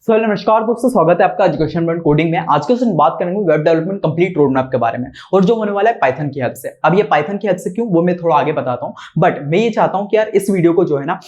Hello नमस्कार दोस्तों, स्वागत है आपका एजुकेशन पॉइंट कोडिंग में। आज के सेशन बात करेंगे web development complete road map के बारे में और जो होने वाला है पाइथन की हेल्प से। अब ये पाइथन की हेल्प से क्यों, वो मैं थोड़ा आगे बताता हूँ। बट मैं ये चाहता हूँ कि यार इस वीडियो को जो है ना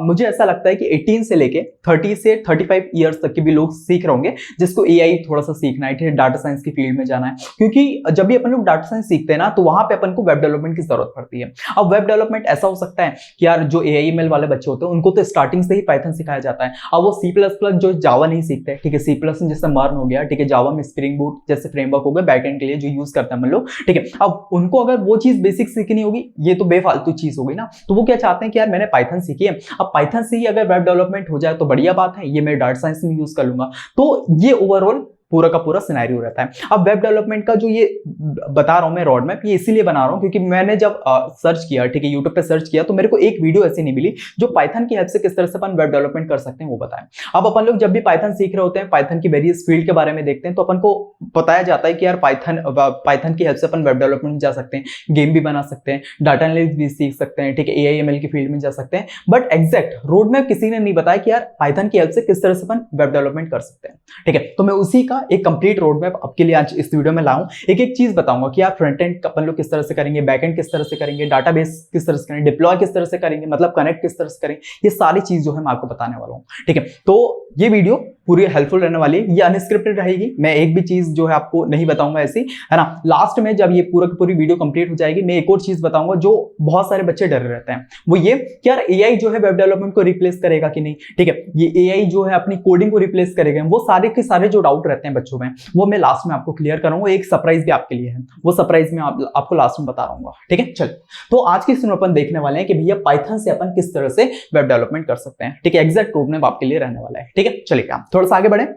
मुझे ऐसा लगता है कि 18 से लेके 30 से 35 ईयर्स तक के भी लोग सीख रहे होंगे, जिसको एआई थोड़ा सा सीखना है, ठीक है, डाटा साइंस की फील्ड में जाना है। क्योंकि जब भी अपन लोग डाटा साइंस सीखते हैं ना, तो वहां पे अपन को वेब डेवलपमेंट की जरूरत पड़ती है। अब वेब डेवलपमेंट ऐसा हो सकता है कि यार जो एआईएमएल वाले बच्चे होते हैं उनको तो स्टार्टिंग से ही पाइथन सिखाया जाता है। अब वो सी प्लस प्लस जो जावा नहीं सीखते, ठीक है, सी प्लस जैसे मर्न हो गया, ठीक है, जावा में स्प्रिंग बूट जैसे फ्रेमवर्क हो गया बैकएंड के लिए जो यूज करते हैं हम लोग, ठीक है। अब उनको अगर वो चीज बेसिक सीखनी होगी, ये तो बेफालतू चीज होगी ना। तो वो क्या चाहते हैं कि यार मैंने पाइथन सीखी है, अब पाइथन से ही अगर वेब डेवलपमेंट हो जाए तो बढ़िया बात है, ये मैं डाटा साइंस में यूज कर लूंगा। तो ये ओवरऑल पूरा का पूरा सिनेरियो रहता है। अब वेब डेवलपमेंट का जो ये बता रहा हूं मैं रोड मैप, ये इसीलिए बना रहा हूं क्योंकि मैंने जब सर्च किया, ठीक है, यूट्यूब पे सर्च किया, तो मेरे को एक वीडियो ऐसी नहीं मिली जो पाइथन की हेल्प से किस तरह से अपन वेब डेवलपमेंट कर सकते हैं वो बताएं। अब अपन लोग जब भी पाइथन सीख रहे होते हैं, पाइथन की वेरियस फील्ड के बारे में देखते हैं, तो अपन को बताया जाता है कि यार पाइथन की हेल्प से अपन वेब डेवलपमेंट में जा सकते हैं, गेम भी बना सकते हैं, डाटा एनालिसिस भी सीख सकते हैं, ठीक है, एआईएमएल की फील्ड में जा सकते हैं। बट एग्जैक्ट रोड मैप किसी ने नहीं बताया कि यार पाइथन की हेल्प से किस तरह से अपन वेब डेवलपमेंट कर सकते हैं, ठीक है। तो मैं उसी का एक कंप्लीट रोड मैप आपके लिए आज इस वीडियो में लाऊं। एक एक चीज बताऊंगा कि आप फ्रंट एंड अपन लोग किस तरह से करेंगे, बैक एंड किस तरह से करेंगे, डाटाबेस किस तरह से करेंगे, डिप्लॉय किस तरह से करेंगे, मतलब कनेक्ट किस तरह से करेंगे, ये सारी चीज जो है मैं आपको बताने वाला हूं, ठीक है। तो ये वीडियो पूरी हेल्पफुल रहने वाली है, ये अनस्क्रिप्टेड रहेगी, मैं एक भी चीज जो है आपको नहीं बताऊंगा ऐसी, है ना। लास्ट में जब ये पूरी वीडियो कंप्लीट हो जाएगी, मैं एक और चीज बताऊंगा जो बहुत सारे बच्चे डरे रहते हैं, वो ये कि यार एआई जो है वेब डेवलपमेंट को रिप्लेस करेगा कि नहीं, ठीक है, ये एआई जो है अपनी कोडिंग को रिप्लेस करेगा। वो सारे के सारे जो डाउट रहते हैं बच्चों में, वो मैं लास्ट में आपको क्लियर करूंगा। एक सरप्राइज भी आपके लिए है, वो सरप्राइज में आपको लास्ट में बता रहा हूँ, ठीक है। चल, तो आज के इसमें अपन देखने वाले हैं कि भैया पाइथन से अपन किस तरह से वेब डेवलपमेंट कर सकते हैं, ठीक है। एग्जैक्ट रोड मैप आपके लिए रहने वाला है, ठीक है। चलिए थोड़ा सा आगे बढ़े,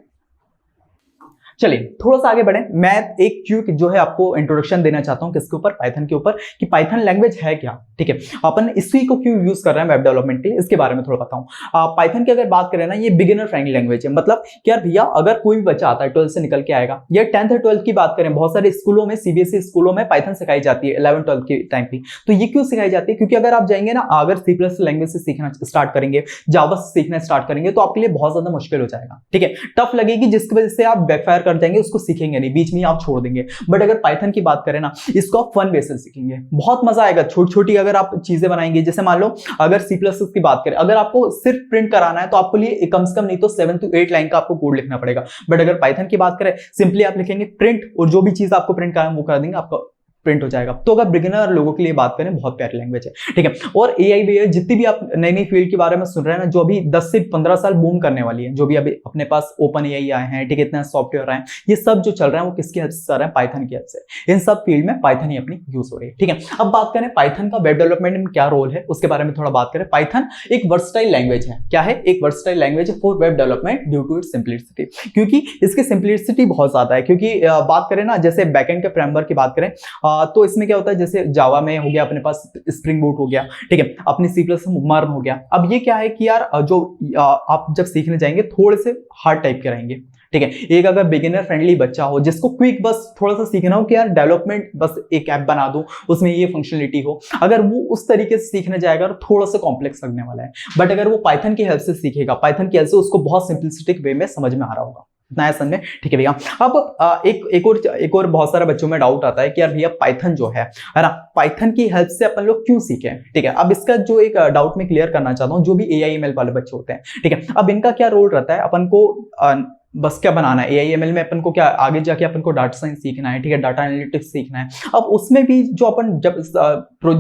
चलिए थोड़ा सा आगे बढ़े। मैं एक क्विक जो है आपको इंट्रोडक्शन देना चाहता हूं किसके ऊपर, पाइथन के ऊपर, कि पाइथन लैंग्वेज है क्या, ठीक है, अपन इसी को क्यों यूज कर रहे हैं वेब डेवलपमेंट के लिए, इसके बारे में थोड़ा बताऊं। पाइथन की अगर बात करें ना, ये बिगिनर फ्रेंडली लैंग्वेज है। मतलब कि यार भैया अगर कोई भी बच्चा आता है 12th से निकल के आएगा, या 10th और 12th की बात करें, बहुत सारे स्कूलों में, सीबीएसई स्कूलों में पाइथन सिखाई जाती है 11th 12th के टाइम पे। तो ये क्यों सिखाई जाती है, क्योंकि अगर आप जाएंगे ना, अगर सी प्लस लैंग्वेज से सीखना स्टार्ट करेंगे, जावा से सीखना स्टार्ट करेंगे, तो आपके लिए बहुत ज्यादा मुश्किल हो जाएगा, ठीक है, टफ लगेगी, जिसकी वजह से आप बैकफायर कर जाएंगे, उसको सीखेंगे नहीं, बीच में आप छोड़ देंगे। बट अगर पाइथन की बात करें ना, इसको आप फन वे से सीखेंगे, बहुत मजा आएगा। छोटी छोटी अगर आप चीजें बनाएंगे, जैसे मान लो अगर सी प्लस की बात करें, अगर आपको सिर्फ प्रिंट कराना है तो आपके लिए कम से कम नहीं तो 7 to 8 लाइन का आपको कोड लिखना पड़ेगा। बट अगर पाइथन की बात करें, सिंपली आप लिखेंगे प्रिंट, और जो भी चीज आपको प्रिंट कराना है वो कर देंगे, आपका प्रिंट हो जाएगा। तो अगर बिगिनर लोगों के लिए बात करें, बहुत प्यारी लैंग्वेज है, ठीक है। और एआई भी है, जितनी भी आप नई नई फील्ड के बारे में सुन रहे हैं ना, जो अभी 10 से 15 साल बूम करने वाली है, जो भी अभी अपने पास ओपन एआई आए हैं, ठीक है, इतना सॉफ्टवेयर आए हैं, ये सब जो चल रहा है वो किसकी हेल्प से चल रहा है, पाइथन की हेल्प से। इन सब फील्ड में पाइथन ही अपनी यूज हो रही है, ठीक है। अब बात करें पाइथन का वेब डेवलपमेंट में क्या रोल है, उसके बारे में थोड़ा बात करें। पाइथन एक वर्सटाइल लैंग्वेज है, क्या है, एक वर्सटाइल लैंग्वेज है for web development due to its simplicity, क्योंकि इसकी सिंप्लिसिटी बहुत ज्यादा है। क्योंकि बात करें ना, जैसे बैकएंड के फ्रेमवर्क की बात करें, तो इसमें क्या होता है, जैसे जावा में हो गया अपने पास स्प्रिंग बूट हो गया, ठीक है, अपनी सी प्लस मर्न हो गया। अब ये क्या है कि यार जो आप जब सीखने जाएंगे थोड़े से हार्ड टाइप के रहेंगे, ठीक है। एक अगर बिगिनर फ्रेंडली बच्चा हो, जिसको क्विक बस थोड़ा सा सीखना हो कि यार डेवलपमेंट बस एक ऐप बना दो, उसमें ये फंक्शनलिटी हो, अगर वो उस तरीके से सीखने जाएगा तो थोड़ा सा कॉम्प्लेक्स लगने वाला है। बट अगर वो पाइथन की हेल्प से सीखेगा, पाइथन की हेल्प से उसको बहुत सिंपलिस्टिक वे में समझ में आ रहा होगा, नया समझ में, ठीक है भैया। अब एक और बहुत सारे बच्चों में डाउट आता है कि यार भैया पाइथन जो है ना, पाइथन की हेल्प से अपन लोग क्यों सीखें, ठीक है। अब इसका जो एक डाउट मैं क्लियर करना चाहता हूं, जो भी एआईएमएल वाले बच्चे होते हैं, ठीक है, अब इनका क्या रोल रहता है, अपन को बस क्या बनाना है एआईएमएल में, अपन को क्या आगे जाके अपन को डाटा साइंस सीखना है, ठीक है, डाटा एनालिटिक्स सीखना है। अब उसमें भी जो अपन जब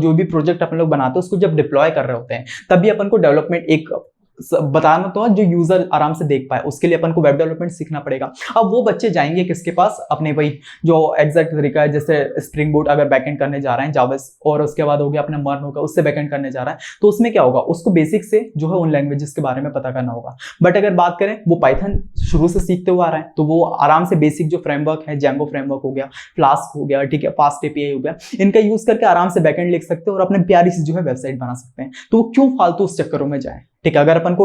जो भी प्रोजेक्ट अपन लोग बनाते हैं, उसको जब डिप्लॉय कर रहे होते हैं, तभी अपन को डेवलपमेंट एक बताना तो जो यूजर आराम से देख पाए, उसके लिए अपन को वेब डेवलपमेंट सीखना पड़ेगा। अब वो बच्चे जाएंगे किसके पास, अपने वही जो एग्जैक्ट तरीका है, जैसे स्प्रिंग बूट अगर बैकएंड करने जा रहे हैं जावा, और उसके बाद हो गया अपना मर्न होगा, उससे बैकएंड करने जा रहा है, तो उसमें क्या होगा, उसको बेसिक से जो है उन लैंग्वेजेस के बारे में पता करना होगा। बट अगर बात करें, वो पाइथन शुरू से सीखते हुए आ रहा है, तो वो आराम से बेसिक जो फ्रेमवर्क है, जैंगो फ्रेमवर्क हो गया, फ्लास्क हो गया, ठीक है, फास्ट एपीआई हो गया, इनका यूज करके आराम से बैकएंड लिख सकते हैं और अपने प्यारी सी जो है वेबसाइट बना सकते हैं। तो वो क्यों फालतू उस चक्करों में जाए, ठीक है। अगर अपन को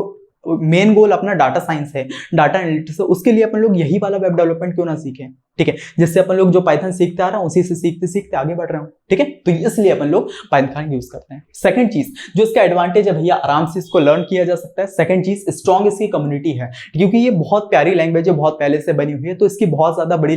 मेन गोल अपना डाटा साइंस है, डाटा एनालिटिक्स है, उसके लिए अपन लोग यही वाला वेब डेवलपमेंट क्यों ना सीखें, ठीक है, जिससे अपन लोग जो पाइथन सीखते आ रहा है उसी से सीखते सीखते आगे बढ़ रहे हो, ठीक है, तो इसलिए अपन लोग पाइथन यूज करते हैं। सेकंड चीज जो इसका एडवांटेज है भैया, आराम से इसको लर्न किया जा सकता है। सेकंड चीज, स्ट्रॉन्ग इसकी कम्युनिटी है, क्योंकि ये बहुत प्यारी लैंग्वेज है, बहुत पहले से बनी हुई है, तो इसकी बहुत ज्यादा बड़ी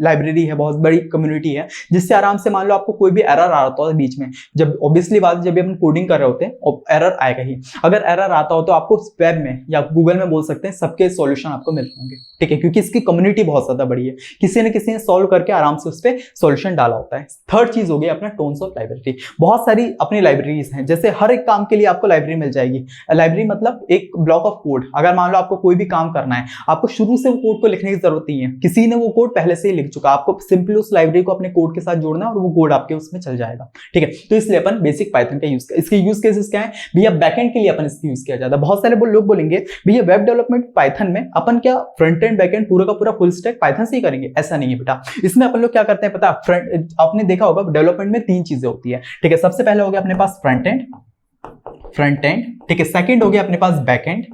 लाइब्रेरी है, बहुत बड़ी कम्युनिटी है, जिससे आराम से मान लो आपको कोई भी एरर आ रहा होता है बीच में, जब ऑब्वियसली बात जब भी हम कोडिंग कर रहे होते हैं एरर आएगा ही, अगर एरर आता हो तो आपको वेब में या गूगल में बोल सकते हैं सबके सॉल्यूशन आपको मिल जाएंगे, ठीक है, क्योंकि इसकी कम्युनिटी बहुत ज्यादा बड़ी है, किसी न किसी ने सॉल्व करके आराम से उस पर सॉल्यूशन डाला होता है। थर्ड चीज हो गई अपना टोन्स ऑफ लाइब्रेरी, बहुत सारी अपनी लाइब्रेरीज हैं, जैसे हर एक काम के लिए आपको लाइब्रेरी मिल जाएगी। लाइब्रेरी मतलब एक ब्लॉक ऑफ कोड, अगर मान लो आपको कोई भी काम करना है, आपको शुरू से वो कोड को लिखने की जरूरत नहीं है, किसी ने वो कोड पहले से ही लिख चुका, आपको सिंपली उस लाइब्रेरी को अपने कोड के साथ जोड़ना है और वो कोड आपके उसमें चल जाएगा, ठीक है। तो इसलिए अपन बेसिक पाइथन का यूज, इसके यूज केसेस क्या है भैया, बैकएंड के लिए अपन इसका यूज किया जाता है। बहुत सारे लोग बोलेंगे भैया वेब डेवलपमेंट पाइथन में अपन क्या फ्रंट एंड बैकएंड पूरा का पूरा फुल स्टैक पाइथन से ही करेंगे, ऐसा नहीं है बेटा। इसमें अपन लोग क्या करते हैं पता है, फ्रंट, आपने देखा होगा डेवलपमेंट में तीन चीजें होती है, ठीक है। सबसे पहले हो गया अपने पास फ्रंट एंड, ठीक है, सेकंड हो गया अपने पास बैक एंड,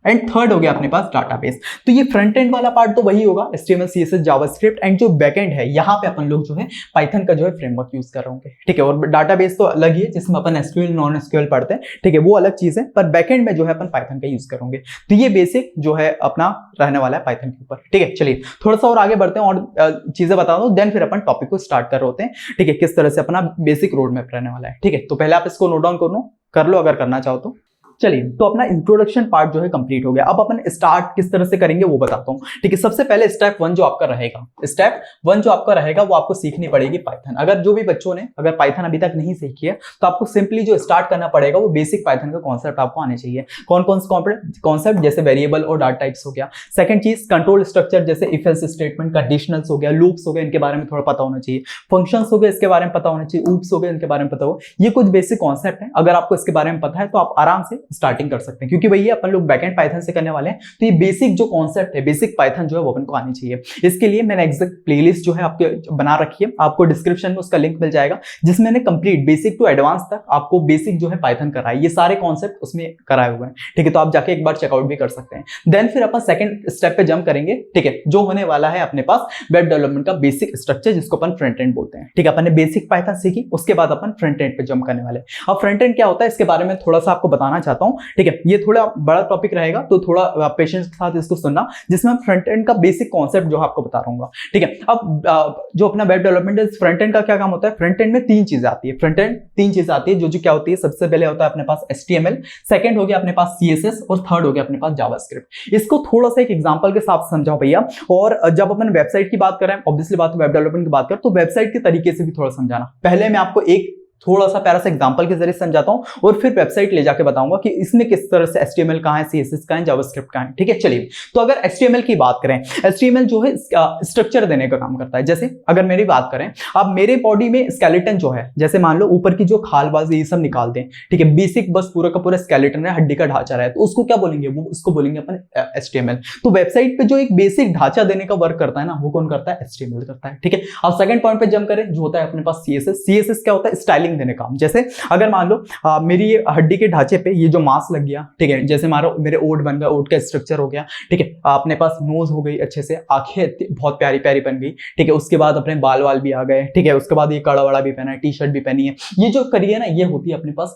एंड थर्ड हो गया अपने पास डाटाबेस। तो ये फ्रंट एंड वाला पार्ट तो वही होगा HTML CSS जावास्क्रिप्ट, एंड जो बैक एंड है यहाँ पे अपन लोग जो है पाइथन का जो है फ्रेमवर्क यूज कर रहे होंगे, ठीक है। और डाटाबेस तो अलग ही है जिसमें अपन SQL नॉन SQL पढ़ते हैं, ठीक है, वो अलग चीज है, पर बैक एंड में जो है अपन पाइथन का यूज करेंगे। तो ये बेसिक जो है अपना रहने वाला है पाइथन के ऊपर, ठीक है। चलिए थोड़ा सा और आगे बढ़ते हैं और चीजें बता दो, देन फिर अपन टॉपिक को स्टार्ट कर रहे होते हैं, ठीक है, किस तरह से अपना बेसिक रोड मैप रहने वाला है, ठीक है। तो पहले आप इसको नोट डाउन कर लो अगर करना चाहो तो। चलिए, तो अपना इंट्रोडक्शन पार्ट जो है कंप्लीट हो गया। अब अपन स्टार्ट किस तरह से करेंगे वो बताता हूँ, ठीक है। सबसे पहले स्टेप वन जो आपका रहेगा वो आपको सीखनी पड़ेगी पाइथन। अगर जो भी बच्चों ने अगर पाइथन अभी तक नहीं सीखी है तो आपको सिंपली जो स्टार्ट करना पड़ेगा वो बेसिक पाइथन का कॉन्सेप्ट आपको आने चाहिए। कौन कौन से कॉन्सेप्ट, जैसे वेरिएबल और डाटा टाइप्स हो गया। सेकंड चीज कंट्रोल स्ट्रक्चर, जैसे इफ एल्स स्टेटमेंट, कंडीशनल्स हो गया, लूप्स हो गए, इनके बारे में थोड़ा पता होना चाहिए। फंक्शंस हो गए, इसके बारे में पता होना चाहिए। ऊप्स हो गए, इनके बारे में पता हो। ये कुछ बेसिक कॉन्सेप्ट है, अगर आपको इसके बारे में पता है तो आप आराम से स्टार्टिंग कर सकते हैं, क्योंकि भैया अपन लोग बैकएंड पाइथन से करने वाले हैं, तो ये बेसिक जो कॉन्सेप्ट है, बेसिक पाइथन जो है वो अपन को आनी चाहिए। इसके लिए मैंने एग्जैक्ट प्लेलिस्ट जो है आपके बना रखी है, आपको डिस्क्रिप्शन में उसका लिंक मिल जाएगा, जिसमें मैंने कंप्लीट बेसिक टू एडवांस तक आपको बेसिक जो है पाइथन कराया है। ये सारे कॉन्सेप्ट उसमें कराए हुए हैं, ठीक है, तो आप जाके एक बार चेकआउट भी कर सकते हैं। देन फिर अपन सेकंड स्टेप पे जंप करेंगे, ठीक है, जो होने वाला है अपने पास वेब डेवलपमेंट का बेसिक स्ट्रक्चर, जिसको अपन फ्रंट एंड बोलते हैं, ठीक है। अपन ने बेसिक पाइथन सीखी, उसके बाद अपन फ्रंट एंड पे जंप करने वाले। अब फ्रंट एंड क्या होता है इसके बारे में थोड़ा सा आपको बताना चाहता हूं, ठीक है। ये थोड़ा बड़ा टॉपिक रहेगा, तो थोड़ा पेशेंस के साथ इसको सुनना, जिसमें मैं फ्रंट एंड का बेसिक कॉन्सेप्ट जो आपको बता रहा हूँ, ठीक है। अब जो अपना वेब डेवलपमेंट है, फ्रंट एंड का क्या काम होता है, फ्रंट एंड में तीन चीजें आती है, फ्रंट एंड तीन चीजें आती है, जो क्या होती है, सबसे पहले होता है अपने पास HTML, सेकंड हो गया अपने पास CSS, और थर्ड हो गया अपने पास जावास्क्रिप्ट। इसको थोड़ा सा एक एग्जांपल के साथ समझाओ भैया। और जब अपन वेबसाइट की बात करें, ऑब्वियसली बात वेब डेवलपमेंट की बात करें, तो वेबसाइट के तरीके से भी थोड़ा समझाना। पहले मैं आपको एक थोड़ा सा प्यारा सा एग्जांपल के जरिए समझाता हूं और फिर वेबसाइट ले जाके बताऊंगा कि इसमें किस तरह से HTML कहां है, CSS कहां है, जावास्क्रिप्ट कहां है, ठीक है। चलिए, तो अगर HTML की बात करें, HTML जो है स्ट्रक्चर देने का काम करता है। जैसे अगर मेरी बात करें, अब मेरे बॉडी में स्केलेटन जो है, जैसे मान लो ऊपर की जो खाल बाज ये सब निकाल दें, ठीक है, बेसिक बस पूरा का पूरा स्केलेटन है, हड्डी का ढांचा रहा है, तो उसको क्या बोलेंगे, वो उसको बोलेंगे अपन HTML। तो वेबसाइट पे जो एक बेसिक ढांचा देने का वर्क करता है ना, वो कौन करता है, HTML करता है, ठीक है। अब सेकंड पॉइंट पे जंप करें, जो होता है अपने पास CSS क्या होता है, स्टाइलिंग देने का। जैसे अगर मान लो मेरी ये हड्डी के ढांचे पे ये जो मांस लग गया, ठीक है, जैसे मेरे ओट बन गया, ओट का स्ट्रक्चर हो गया, ठीक है, अपने पास नोज हो गई अच्छे से, आंखें बहुत प्यारी प्यारी बन गई, ठीक है, उसके बाद अपने बाल वाल भी आ गए, ठीक है, उसके बाद ये कड़ा वड़ा भी पहना है, टी-शर्ट भी पहनी है, ये जो करी है ना, ये होती है अपने पास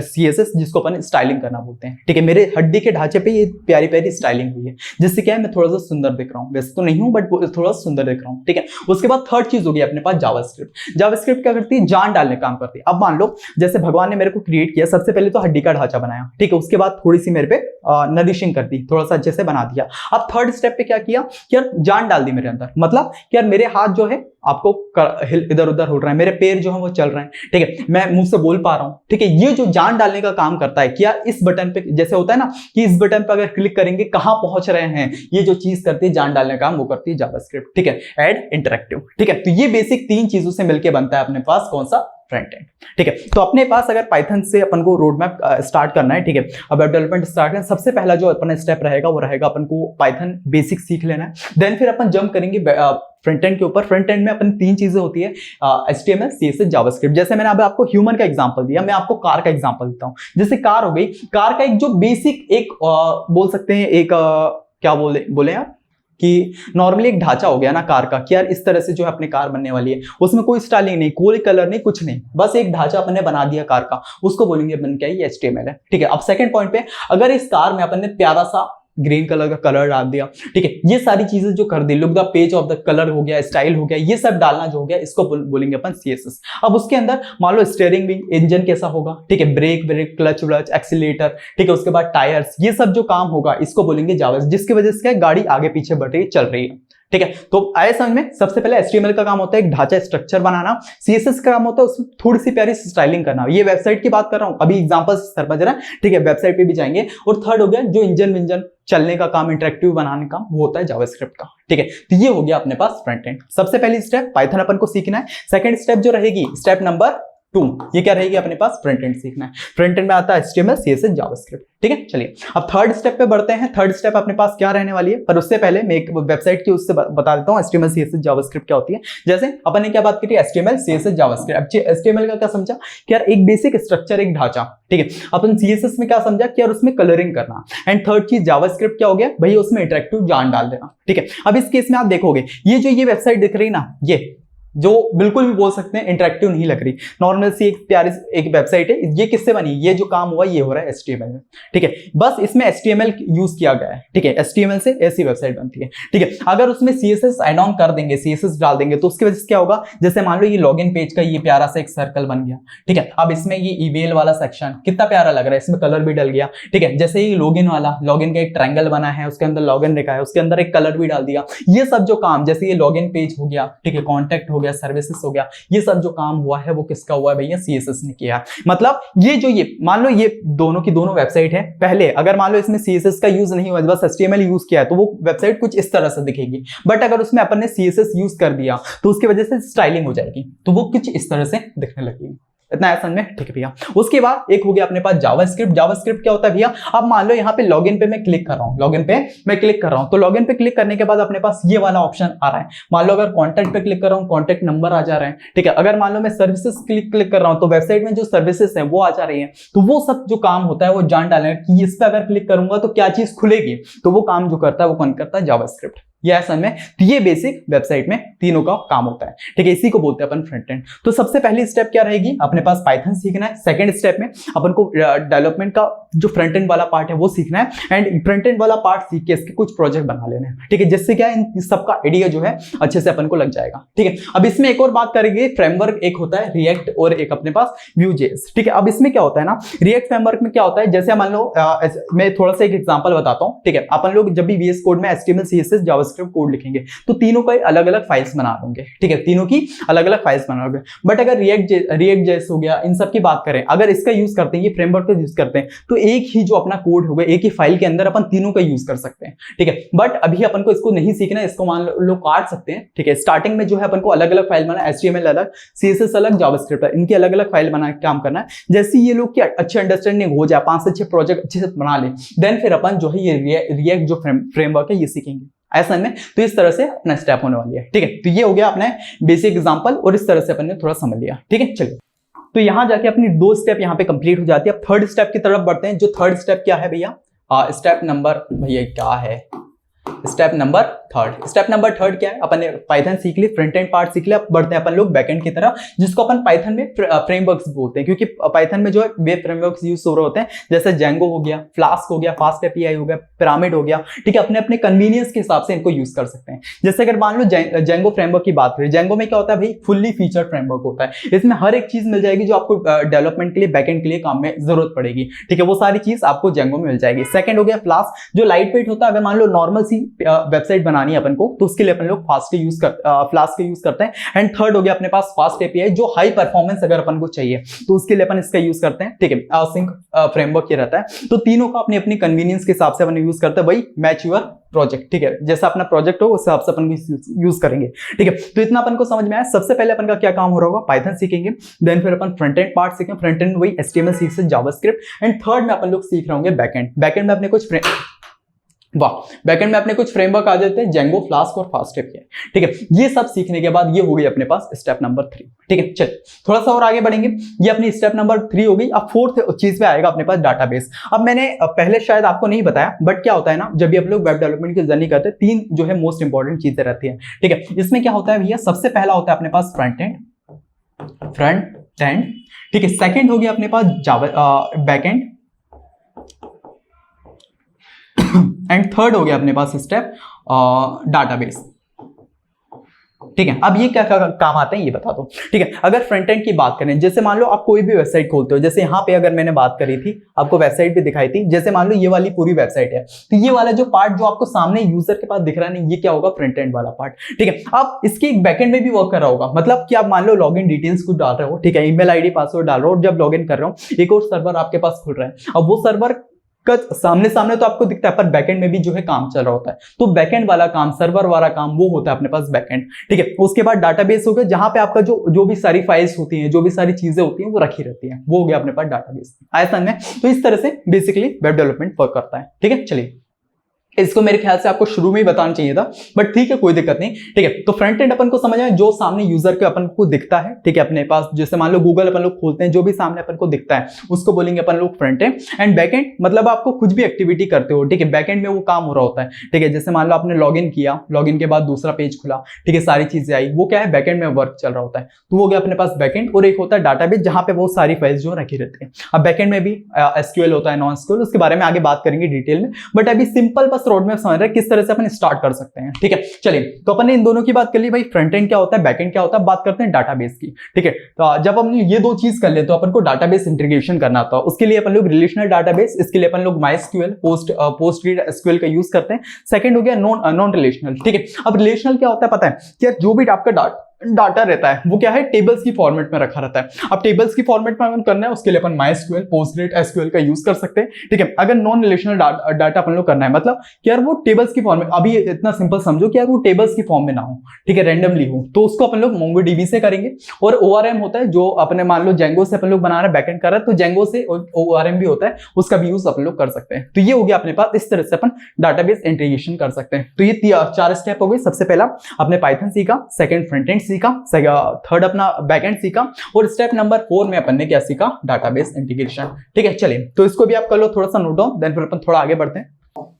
CSS, जिसको अपन स्टाइलिंग करना बोलते हैं, ठीक है। मेरे हड्डी के ढांचे पे ये प्यारी प्यारी स्टाइलिंग हुई है, जिससे क्या है, मैं थोड़ा सा सुंदर दिख रहा हूँ, वैसे तो नहीं हूँ बट थोड़ा सुंदर दिख रहा हूँ, ठीक है। उसके बाद थर्ड चीज होगी अपने पास जावास्क्रिप्ट क्या करती है, जान डालने का काम करती है। अब मान लो जैसे भगवान ने मेरे को क्रिएट किया, सबसे पहले तो हड्डी का ढांचा बनाया, ठीक है, उसके बाद थोड़ी सी मेरे पे नरिशिंग कर दी, थोड़ा सा अच्छे से बना दिया। अब थर्ड स्टेप पे क्या किया कि यार जान डाल दी मेरे अंदर, मतलब कि यार मेरे हाथ जो है आपको इधर उधर हो रहा है, मेरे पैर जो है वो चल रहे हैं, ठीक है, मैं मुंह से बोल पा रहा हूं, ठीक है। ये जो जान डालने का काम करता है कि यार इस बटन पे, जैसे होता है ना कि इस बटन पे अगर क्लिक करेंगे कहां पहुंच रहे हैं, ये जो चीज करती है जान डालने का काम, वो करती है जावास्क्रिप्ट, ठीक है, ऐड इंटरैक्टिव, ठीक है। तो ये बेसिक तीन चीजों से मिलकर बनता है अपने पास कौन सा, फ्रंट एंड, ठीक है। तो अपने पास अगर पाइथन से अपन को रोड मैप स्टार्ट करना है, ठीक है, अब वेब डेवलपमेंट स्टार्ट करना, सबसे पहला जो अपन स्टेप रहेगा वो रहेगा अपन को पाइथन बेसिक सीख लेना है। देन फिर अपन जंप करेंगे फ्रंट एंड के ऊपर। फ्रंट एंड में अपन तीन चीजें होती है, HTML, CSS, जावास्क्रिप्ट। जैसे मैंने अभी आपको ह्यूमन का एग्जांपल दिया, मैं आपको कार का एग्जांपल देता हूं। जैसे कार हो गई, कार का एक जो बेसिक एक बोल सकते हैं एक क्या बोले आप कि नॉर्मली एक ढांचा हो गया ना कार का, कि यार इस तरह से जो है अपनी कार बनने वाली है, उसमें कोई स्टाइलिंग नहीं, कोई कलर नहीं, कुछ नहीं, बस एक ढांचा अपन ने बना दिया कार का, उसको बोलेंगे अपन क्या, ये HTML है। ठीक है, अब सेकंड पॉइंट पे, अगर इस कार में अपन ने प्यारा सा ग्रीन कलर का कलर डाल दिया, ठीक है, ये सारी चीजें जो कर दी, look the page of the colour हो गया, स्टाइल हो गया, ये सब डालना जो हो गया, इसको बोलेंगे अपन CSS। अब उसके अंदर मान लो स्टीयरिंग भी, इंजन कैसा होगा, ठीक है, ब्रेक, क्लच व्लच, एक्सीलेटर, ठीक है, उसके बाद टायर्स, ये सब जो काम होगा इसको बोलेंगे जावा, जिसकी वजह से गाड़ी आगे पीछे बढ़ रही चल रही है। ठीक है, तो आए समझ में, सबसे पहले HTML का काम होता है एक ढांचा स्ट्रक्चर बनाना, CSS का काम होता है उसमें थोड़ी सी प्यारी स्टाइलिंग करना। ये वेबसाइट की बात कर रहा हूं, अभी एग्जांपल सर बज रहा है, ठीक है, वेबसाइट पे भी जाएंगे। और थर्ड हो गया जो इंजन विंजन चलने का काम, इंटरेक्टिव बनाने का, वो होता है जावास्क्रिप्ट का। ठीक है, तो ये हो गया अपने पास फ्रंट एंड। सबसे पहली स्टेप पाइथन अपन को सीखना है। सेकंड स्टेप जो रहेगी, स्टेप नंबर 2, ये क्या रहेगी अपने पास, फ्रंट एंड सीखना है। फ्रंट एंड में आता है HTML, CSS, जावास्क्रिप्ट। ठीक है, चलिए अब थर्ड स्टेप पे बढ़ते हैं। थर्ड स्टेप अपने पास क्या रहने वाली है, पर उससे पहले मैं एक वेबसाइट की उससे बता देता हूँ HTML, CSS, जावास्क्रिप्ट क्या होती है। जैसे अपन ने क्या बात की थी, HTML, CSS, जावास्क्रिप्ट। HTML का क्या समझा कि यार एक बेसिक स्ट्रक्चर, एक ढांचा। ठीक है, अपन CSS में क्या समझा कि यार उसमें कलरिंग करना। एंड थर्ड चीज जावास्क्रिप्ट क्या हो गया भाई, उसमें इंटरेक्टिव जान डाल देना। ठीक है, अब इस केस में आप देखोगे ये वेबसाइट दिख रही ना, ये जो बिल्कुल भी बोल सकते हैं इंटरेक्टिव नहीं लग रही, नॉर्मल सी एक प्यारी एक वेबसाइट है। ये किससे बनी, ये जो काम हुआ ये हो रहा है HTML में। ठीक है, बस इसमें HTML यूज किया गया है। ठीक है, HTML से ऐसी वेबसाइट बनती है। ठीक है, अगर उसमें CSS ऐड ऑन कर देंगे, CSS डाल देंगे, तो उसकी वजह से क्या होगा, जैसे मान लो ये लॉगिन पेज का ये प्यारा सा एक सर्कल बन गया। ठीक है, अब इसमें ये ईमेल वाला सेक्शन कितना प्यारा लग रहा है, इसमें कलर भी डल गया। ठीक है, जैसे ये लॉगिन वाला, लॉगिन का एक ट्रायंगल बना है, उसके अंदर लॉगिन लिखा है, उसके अंदर एक कलर भी डाल दिया। ये सब जो काम, जैसे ये लॉगिन पेज हो गया, ठीक है, कॉन्टेक्ट हो गया, सर्विसेज हो गया, ये सब जो काम हुआ है वो किसका हुआ है भैया, CSS ने किया। मतलब ये मान लो ये दोनों की दोनों वेबसाइट है। पहले अगर मान लो इसमें CSS का यूज नहीं हुआ, बस HTML यूज किया है, तो वो वेबसाइट कुछ इस तरह से दिखेगी। बट अगर उसमें अपन ने CSS यूज कर दिया तो उसकी वजह से स्टाइलिंग हो जाएगी, तो वो कुछ इस तरह से दिखने लगेगी। इतना है समझ में, ठीक है भैया। उसके बाद एक हो गया अपने पास जावास्क्रिप्ट। जावास्क्रिप्ट क्या होता है भैया, अब मान लो यहाँ पे लॉगिन पे मैं क्लिक कर रहा हूँ, लॉगिन पे मैं क्लिक कर रहा हूँ, तो लॉगिन पे क्लिक करने के बाद अपने पास ये वाला ऑप्शन आ रहा है। मान लो अगर कॉन्टैक्ट पे क्लिक कर रहा हूँ, कॉन्टैक्ट नंबर आ जा रहे हैं। ठीक है, अगर मान लो मैं सर्विसेज क्लिक कर रहा हूँ, तो वेबसाइट में जो सर्विसेज है वो आ जा रही है। तो वो सब जो काम होता है वो जान डालेंगे कि इस पर अगर क्लिक करूंगा तो क्या चीज खुलेगी, तो वो काम जो करता है वो कौन करता है, जावास्क्रिप्ट। ये असल में तो ये बेसिक वेबसाइट में तीनों का काम होता है। ठीक है, इसी को बोलते हैं अपन फ्रंट एंड। तो सबसे पहली स्टेप क्या रहेगी, अपने पास पाइथन सीखना है। सेकंड स्टेप में अपन को डेवलपमेंट का जो फ्रंट एंड वाला पार्ट है वो सीखना है। एंड फ्रंट एंड वाला पार्ट सीख के इसके कुछ प्रोजेक्ट बना लेने हैं। ठीक है, जिससे क्या इन सबका आइडिया जो है अच्छे से अपन को लग जाएगा। ठीक है, अब इसमें एक और बात करेंगे, फ्रेमवर्क एक होता है रिएक्ट और एक अपने पास Vue.js। ठीक है, अब इसमें क्या होता है ना, रिएक्ट फ्रेमवर्क में क्या होता है, जैसे मान लो मैं थोड़ा सा एक एग्जांपल बताता हूं। ठीक है, अपन लोग जब भी VS कोड में HTML, CSS, जावास्क्रिप्ट कोड लिखेंगे तो तीनों का अलग अलग फाइल्स बना लोगे। ठीक है, तीनों की अलग अलग फाइल्स बना लोगे। बट अगर रिएक्ट जेएस हो गया, इन सब की बात करें, अगर इसका यूज करते हैं, ये फ्रेमवर्क का यूज करते हैं, तो एक ही जो अपना कोड होगा, एक ही फाइल के अंदर अपन तीनों का यूज कर सकते हैं। ठीक है, बट अभी अपन को इसको नहीं सीखना है, इसको मान लो काट सकते हैं। ठीक है, स्टार्टिंग में जो है अपन को अलग अलग फाइल बनाना, HTML अलग, CSS अलग, जावास्क्रिप्ट अलग, इनकी अलग अलग फाइल बना के काम करना है। जैसे ये लोग की अच्छी अंडरस्टैंडिंग हो जाए, 5 से 6 प्रोजेक्ट अच्छे से बना ले, देन फिर अपन जो है ये रिएक्ट जो फ्रेमवर्क है ये सीखेंगे ऐसा में। तो इस तरह से अपना स्टेप होने वाली है। ठीक है, तो ये हो गया अपने बेसिक एग्जांपल और इस तरह से अपन ने थोड़ा समझ लिया। ठीक है, चलिए तो यहां जाके अपनी 2 स्टेप यहां पे कंप्लीट हो जाती है। अब थर्ड स्टेप की तरफ बढ़ते हैं। जो थर्ड स्टेप क्या है भैया, स्टेप नंबर भैया क्या है, स्टेप नंबर थर्ड क्या है, अपन ने पाइथन सीख ली, फ्रंट एंड पार्ट सीख लिया। अब बढ़ते हैं अपन लोग बैकएंड की तरफ, जिसको अपन पाइथन में फ्रेमवर्क्स बोलते हैं, क्योंकि पाइथन में जो है वेब फ्रेमवर्क्स यूज हो रहे होते हैं, जैसे जेंगो हो गया, फ्लास्क हो गया, फास्ट एपीआई हो गया, पिरामिड हो गया। ठीक है, अपने अपने कन्वीनियंस के हिसाब से इनको यूज कर सकते हैं। जैसे अगर मान लो जेंगो फ्रेमवर्क की बात करें, जेंगो में क्या होता है भाई, फुल्ली फीचर फ्रेमवर्क होता है। इसमें हर एक चीज मिल जाएगी जो आपको डेवलपमेंट के लिए, बैकएंड के लिए काम में जरूरत पड़ेगी। ठीक है, वो सारी चीज आपको जेंगो में मिल जाएगी। सेकंड हो गया फ्लास्क, जो लाइट वेट होता है। अगर मान लो नॉर्मल सी वेबसाइट बनानी है अपन को, तो उसके लिए अपन लोग फ्लास्क का यूज करते हैं। एंड थर्ड हो गया अपने पास फास्ट एपीआई, जो हाई परफॉर्मेंस अगर अपन को चाहिए तो उसके लिए अपन इसका यूज करते हैं। ठीक है, सिंक फ्रेमवर्क ये रहता है। तो तीनों का अपनी अपनी कन्वीनियंस के हिसाब से अपन यूज करते हैं भाई, मैच योर प्रोजेक्ट। ठीक है, जैसा अपना प्रोजेक्ट हो उस हिसाब से अपन यूज करेंगे। ठीक है, तो इतना अपन को समझ में आया। सबसे पहले अपन का क्या काम हो रहा होगा, पाइथन सीखेंगे, देन फिर अपन फ्रंट एंड पार्ट सीखेंगे, फ्रंट एंड वही HTML, CSS, JavaScript, and third में अपन लोग सीख रहे होंगे बैकएंड। बैकएंड में अपने कुछ वाह, बैकएंड में अपने कुछ फ्रेमवर्क आ जाते हैं, जेंगो, फ्लास्क और फास्ट एपीआई। ठीक है, ये सब सीखने के बाद ये हो गई अपने पास स्टेप नंबर 3। ठीक है, चलिए थोड़ा सा और आगे बढ़ेंगे। ये अपनी स्टेप नंबर 3 हो गई। अब फोर्थ चीज पे आएगा अपने पास डाटाबेस। अब मैंने पहले शायद आपको नहीं बताया, बट क्या होता है ना, जब भी आप लोग वेब डेवलपमेंट की जर्नी करते हैं, 3 जो है मोस्ट इंपॉर्टेंट चीजें रहती है। ठीक है, इसमें क्या होता है भैया, सबसे पहला होता है अपने पास फ्रंट एंड। ठीक है, सेकंड हो गया अपने पास Java back end, and third हो गया अपने पास स्टेप डाटाबेस। ठीक है, अब ये क्या काम आते हैं ये बता दो। ठीक है, अगर फ्रंट एंड की बात करें, जैसे मान लो आप कोई भी वेबसाइट खोलते हो, जैसे यहाँ पे अगर मैंने बात करी थी, आपको वेबसाइट भी दिखाई थी, जैसे मान लो ये वाली पूरी वेबसाइट है, तो ये वाला जो पार्ट जो आपको सामने यूजर के पास दिख रहा है ना, ये क्या होगा, फ्रंट एंड वाला पार्ट। ठीक है, अब इसके एक बैकएंड में भी वर्क कर रहा होगा, मतलब कि आप मान लो लॉगिन डिटेल्स कुछ डाल रहे हो, ठीक है, ईमेल आईडी पासवर्ड डाल रहे हो, और जब लॉगिन कर रहे हो एक और सर्वर आपके पास खुल रहा है, अब वो सर्वर का सामने तो आपको दिखता है, पर बैकएंड में भी जो है काम चल रहा होता है, तो बैकएंड वाला काम, सर्वर वाला काम, वो होता है अपने पास बैकएंड। ठीक है, उसके बाद डाटाबेस हो गया, जहां पे आपका जो भी सारी फाइल्स होती हैं, जो भी सारी चीजें होती हैं, वो रखी रहती हैं, वो हो गया अपने पास डाटाबेस। आया समझ में? तो इस तरह से बेसिकली वेब डेवलपमेंट वर्क करता है। ठीक है, चलिए इसको मेरे ख्याल से आपको शुरू में ही बताना चाहिए था, बट ठीक है, कोई दिक्कत नहीं। ठीक है, तो फ्रंट एंड अपन को समझ आए, जो सामने यूजर के अपन को दिखता है। ठीक है, अपने पास जैसे मान लो गूगल अपन लोग खोलते हैं, जो भी सामने अपन को दिखता है उसको बोलेंगे अपन लोग front end. And back and मतलब आपको कुछ भी एक्टिविटी करते हो, ठीक है, बैक एंड में वो काम हो रहा होता है। ठीक है, जैसे मान लो आपने लॉगिन किया, लॉगिन के बाद दूसरा पेज खुला, ठीक है, सारी चीजें आई, वो क्या है, बैक एंड में वर्क चल रहा होता है, तो वो गया अपने पास बैक एंड। और एक होता है डाटाबेस, जहां पे वो सारी फाइल्स जो रखी रहती है। अब बैक एंड में भी एसक्यूएल होता है, नॉन एसक्यूएल, उसके बारे में आगे बात करेंगे डिटेल में, बट अभी सिंपल बस रोड मैप समझ रहे हैं किस तरह से अपन स्टार्ट कर सकते हैं। ठीक है, चलिए तो अपन ने इन दोनों की बात कर ली, भाई फ्रंट एंड क्या होता है, बैक एंड क्या होता है, बात करते हैं डाटाबेस की। ठीक है, तो जब हम ये दो चीज कर ले तो अपन को डाटाबेस इंटीग्रेशन करना था, उसके लिए अपन लोग रिलेशनल डाटाबेस, इसके लिए अपन लोग माइस्क्यूएल, पोस्टग्रेसक्यूएल का यूज करते हैं। सेकंड हो गया नॉन रिलेशनल। ठीक है, अब रिलेशनल क्या होता है पता है कि जो भी आपका डाटा रहता है वो क्या है, टेबल्स की फॉर्मेट में रखा रहता है। अब टेबल्स की फॉर्मेट में अपन करना है, उसके लिए अपन माइस्क्यूएल, पोस्टग्रेसक्यूएल का यूज कर सकते हैं। ठीक है, अगर नॉन रिलेशनल डाटा अपन लोग करना है, मतलब कि यार वो टेबल्स की फॉर्मेट, अभी इतना सिंपल समझो कि यार वो टेबल्स की फॉर्म में ना हो, ठीक है, रैंडमली हो, तो उसको अपन लोग मोंगोडीबी से करेंगे। और ओआरएम होता है, जो अपने मान लो जेंगो से अपन लोग बना रहे हैं, बैकएंड कर रहे हैं, तो जेंगो से ओआरएम भी होता है, उसका भी यूज अपन लोग कर सकते हैं। तो ये हो गया अपने पास, इस तरह से अपन डाटाबेस इंटीग्रेशन कर सकते हैं। तो ये 4 स्टेप हो गए। सबसे पहला आपने पाइथन सीखा, सेकंड फ्रंट एंड सीखा, थर्ड अपना बैकएंड सीखा, और स्टेप नंबर 4 में अपन ने क्या सीखा, डाटाबेस इंटीग्रेशन। ठीक है, चलिए तो इसको भी आप कर लो थोड़ा सा नोट डाउन, देन फिर अपन थोड़ा आगे बढ़ते हैं।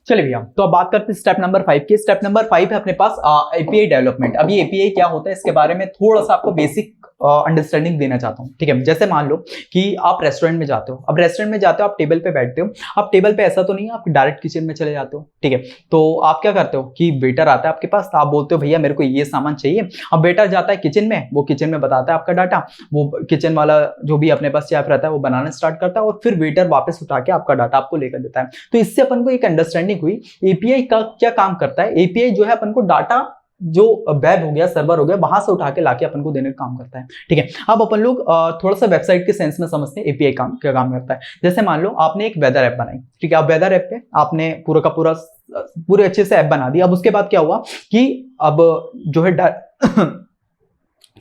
चलिए भैया, तो अब बात करते हैं स्टेप नंबर 5 की। स्टेप नंबर 5 है अपने पास एपीआई डेवलपमेंट। अब ये एपीआई क्या होता है, इसके बारे में थोड़ा सा आपको बेसिक अंडरस्टैंडिंग देना चाहता हूँ। ठीक है, जैसे मान लो कि आप रेस्टोरेंट में जाते हो, अब रेस्टोरेंट में जाते हो, आप टेबल पे बैठते हो, अब टेबल पे ऐसा तो नहीं है आप डायरेक्ट किचन में चले जाते हो। ठीक है, तो आप क्या करते हो कि वेटर आता है आपके पास, आप बोलते हो भैया मेरे को ये सामान चाहिए। अब वेटर जाता है किचन में, वो किचन में बताता है आपका डाटा, वो किचन वाला जो भी अपने पास शेफ रहता है वो बनाना स्टार्ट करता है, और फिर वेटर वापस उठा के आपका डाटा आपको लेकर देता है। तो इससे अपन को एक अंडरस्टैंडिंग हुई एपीआई का क्या काम करता है। एपीआई जो है अपन को डाटा जो वेब हो गया, सर्वर हो गया, वहां से उठा के लाके अपन को देने का काम करता है। ठीक है, अब अपन लोग थोड़ा सा वेबसाइट के सेंस में समझते हैं एपीआई क्या काम करता है। जैसे मान लो आपने एक वेदर ऐप बनाई, ठीक है, अब वेदर ऐप पे आपने पूरा का पूरे अच्छे से ऐप बना दिया। अब उसके बाद क्या हुआ कि अब जो है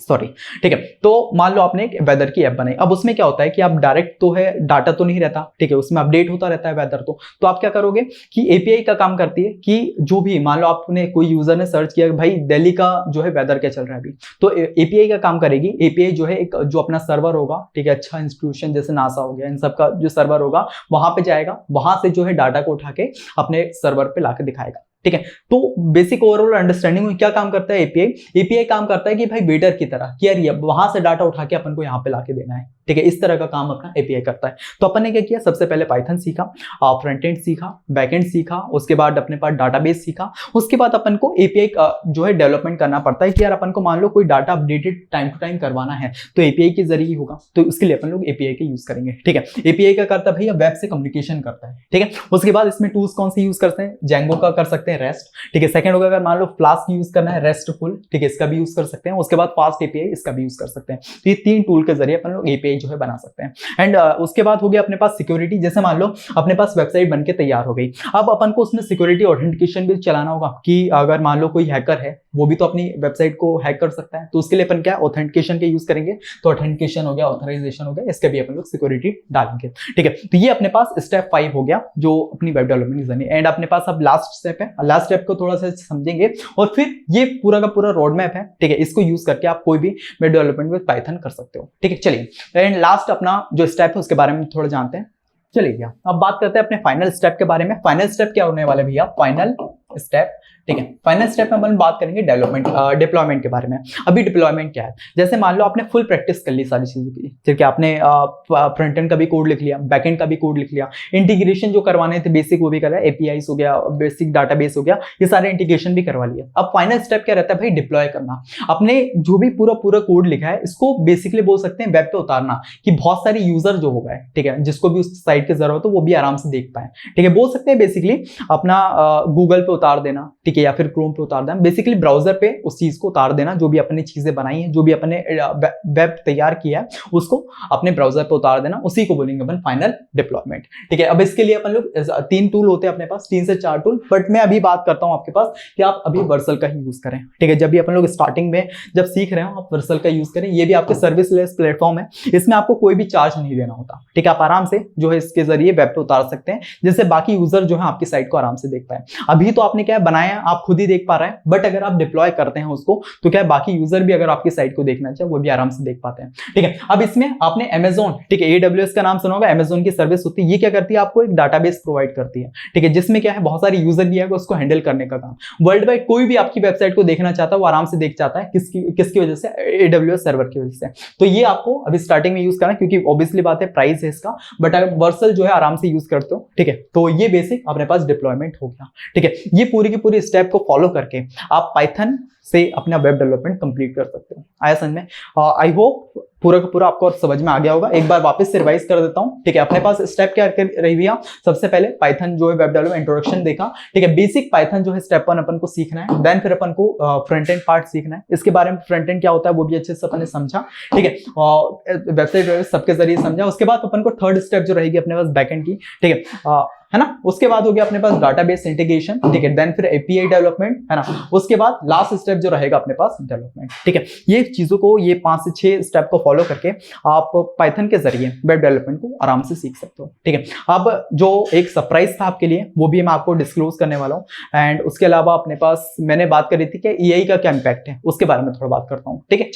सॉरी, ठीक है, तो मान लो आपने एक वेदर की ऐप बनाई। अब उसमें क्या होता है कि आप डायरेक्ट तो है, डाटा तो नहीं रहता, ठीक है, उसमें अपडेट होता रहता है वेदर। तो आप क्या करोगे कि एपीआई का काम करती है कि जो भी मान लो आपने कोई यूजर ने सर्च किया भाई दिल्ली का जो है वेदर क्या चल रहा है अभी, तो एपीआई का काम करेगी। एपीआई जो है एक जो अपना सर्वर होगा, ठीक है, अच्छा इंस्टीट्यूशन जैसे नासा हो गया, इन सब का जो सर्वर होगा वहां पे जाएगा, वहां से जो है डाटा को उठा के अपने सर्वर पे लाके दिखाएगा। ठीक है, तो बेसिक ओवरऑल अंडरस्टैंडिंग में क्या काम करता है एपीआई। एपीआई काम करता है कि भाई वेटर की तरह कि यार वहां से डाटा उठा के अपन को यहाँ पे लाके देना है। ठीक है, इस तरह का काम अपना एपीआई करता है। तो अपन ने क्या किया, सबसे पहले पाइथन सीखा, फ्रंट एंड सीखा, बैक एंड सीखा, उसके बाद अपने पास डाटाबेस सीखा, उसके बाद अपन को एपीआई का जो है डेवलपमेंट करना पड़ता है कि यार अपन को मान लो कोई data updated time to time करवाना है तो एपीआई के जरिए ही होगा, तो उसके लिए अपन लोग एपीआई का यूज करेंगे। ठीक है, एपीआई का करता है भैया वेब से कम्युनिकेशन करता है। ठीक है, उसके बाद इसमें टूल्स कौन से यूज करते हैं, जेंगो का कर सकते हैं, रेस्ट। ठीक है, सेकंड होगा अगर मान लो फ्लास्क यूज करना है, रेस्टफुल, ठीक है, इसका भी यूज कर सकते हैं। उसके बाद फास्ट एपीआई, इसका भी यूज कर सकते हैं। तो ये 3 टूल के जरिए अपन लोग एपीआई AI जो है बना सकते हैं। एंड उसके बाद हो गया अपने पास सिक्योरिटी। जैसे मान लो अपने पास वेबसाइट बन के तैयार हो गई, अब अपन को उसमें सिक्योरिटी ऑथेंटिकेशन भी चलाना होगा कि अगर मान लो कोई हैकर है वो भी तो अपनी वेबसाइट को हैक कर सकता है, तो उसके लिए अपन क्या ऑथेंटिकेशन के यूज करेंगे। तो ऑथेंटिकेशन हो गया, ऑथराइजेशन हो गया, इसके भी अपन लोग सिक्योरिटी डालेंगे। ठीक है, तो ये अपने पास स्टेप 5 हो गया जो अपनी वेब डेवलपमेंट जर्नी। एंड अपने पास अब लास्ट स्टेप है, लास्ट स्टेप को थोड़ा सा समझेंगे और फिर ये पूरा का पूरा रोड मैप है। ठीक है, इसको यूज करके आप कोई भी वेब डेवलपमेंट विद पाइथन कर सकते हो। ठीक है, चलिए एंड लास्ट अपना जो स्टेप है उसके बारे में थोड़ा जानते हैं। चलिए भैया अब बात करते हैं अपने फाइनल स्टेप के बारे में। फाइनल स्टेप क्या होने वाला है भैया? Final step. ठीक है, फाइनल स्टेप में अपन बात करेंगे डिप्लॉयमेंट के बारे में। अभी डिप्लॉयमेंट क्या है? जैसे मान लो आपने फुल प्रैक्टिस कर ली सारी चीजों की, ठीक है, आपने फ्रंट एंड का भी कोड लिख लिया, बैक एंड का भी कोड लिख लिया, इंटीग्रेशन जो करवाने थे बेसिक वो भी करा, एपीआईस हो गया, बेसिक डाटाबेस हो गया, ये सारे इंटीग्रेशन भी करवा लिया। अब फाइनल स्टेप क्या रहता है भाई? डिप्लॉय करना। आपने जो भी पूरा कोड लिखा है इसको बेसिकली बोल सकते हैं वेब पे उतारना, कि बहुत सारे यूजर जो हो गए, ठीक है, जिसको भी उस साइट की जरूरत हो वो भी आराम से देख पाए। ठीक है, बोल सकते हैं बेसिकली अपना गूगल पे उतार देना, ठीक है, या फिर क्रोम पे उतार देना, बेसिकली ब्राउजर पे उस चीज को उतार देना, जो भी अपने चीजें बनाई है, जो भी अपने वेब तैयार किया है उसको अपने ब्राउजर पे उतार देना, उसी को बोलेंगे अपन फाइनल डिप्लॉयमेंट। ठीक है, अब इसके लिए अपन लोग 3 टूल होते हैं अपने पास, 3 से 4 टूल, बट मैं अभी बात करता हूं आपके पास कि आप अभी वर्सल का ही यूज करें। ठीक है, जब भी अपन लोग स्टार्टिंग में जब सीख रहे हो आप वर्सल का यूज करें। ये भी आपके सर्विस लेस प्लेटफॉर्म है, इसमें आपको कोई भी चार्ज नहीं देना होता। ठीक है, आप आराम से जो है इसके जरिए वेब पे उतार सकते हैं, जिससे बाकी यूजर जो है आपकी साइट को आराम से देख पाए। अभी तो आपने क्या बनाया आप खुद ही देख पा रहे हैं, बट अगर आप डिप्लॉय करते हैं उसको तो क्या बाकी यूजर भी अगर आपकी साइट को देखना चाहे वो भी आराम से देख पाते हैं। ठीक है, अब इसमें आपने Amazon, ठीक है, AWS का नाम सुना होगा, Amazon की सर्विस होती है। ये क्या करती है? आपको एक डाटाबेस प्रोवाइड करती है। ठीक है, जिसमें क्या है बहुत सारे यूजर भी है उसको हैंडल करने का काम। वर्ल्ड वाइड कोई भी आपकी वेबसाइट को देखना चाहता है वो आराम से देख चाहता है, किसकी वजह से? AWS सर्वर की वजह से। तो ये आपको अभी स्टार्टिंग में यूज करना, क्योंकि ऑब्वियसली बात है प्राइस है इसका, बट अगर वर्सल जो है आराम से यूज करते हो, ठीक है, तो ये बेसिक अपने पास डिप्लॉयमेंट हो गया। ठीक है, ये पूरी की पूरी स्टेप को फॉलो करके आप पाइथन से अपना वेब डेवलपमेंट कंप्लीट कर सकते हो। आया समझ में? आई होप पूरा का पूरा आपको समझ में आ गया होगा। एक बार वापस से रिवाइज कर देता हूं। ठीक है, अपने पास स्टेप क्या रही भैया? सबसे पहले पाइथन जो है वेब डेवलपमेंट इंट्रोडक्शन देखा। ठीक है, बेसिक पाइथन जो है स्टेप 1 अपन को सीखना है। देन फिर अपन को फ्रंट एंड पार्ट सीखना है। इसके बारे में फ्रंट एंड क्या होता है वो भी अच्छे से अपन ने समझा। ठीक है, वेबसाइट सबके जरिए समझा। उसके बाद अपन को थर्ड स्टेप जो रहेगी अपने पास बैकएंड की, ठीक है ना। उसके बाद हो गया अपने पास डाटाबेस इंटीग्रेशन, ठीक है, देन फिर एपीआई डेवलपमेंट, है ना। उसके बाद लास्ट स्टेप जो रहेगा अपने पास डेवलपमेंट। ठीक है, ये चीजों को, ये 5 से 6 स्टेप को फॉलो करके आप पाइथन के जरिए वेब डेवलपमेंट को आराम से सीख सकते हो। ठीक है, अब जो एक सरप्राइज था आपके लिए वो भी मैं आपको डिस्क्लोज करने वाला हूं। एंड उसके अलावा अपने पास मैंने बात करी थी कि एआई का क्या इंपैक्ट है, उसके बारे में थोड़ा बात करता हूं। ठीक है,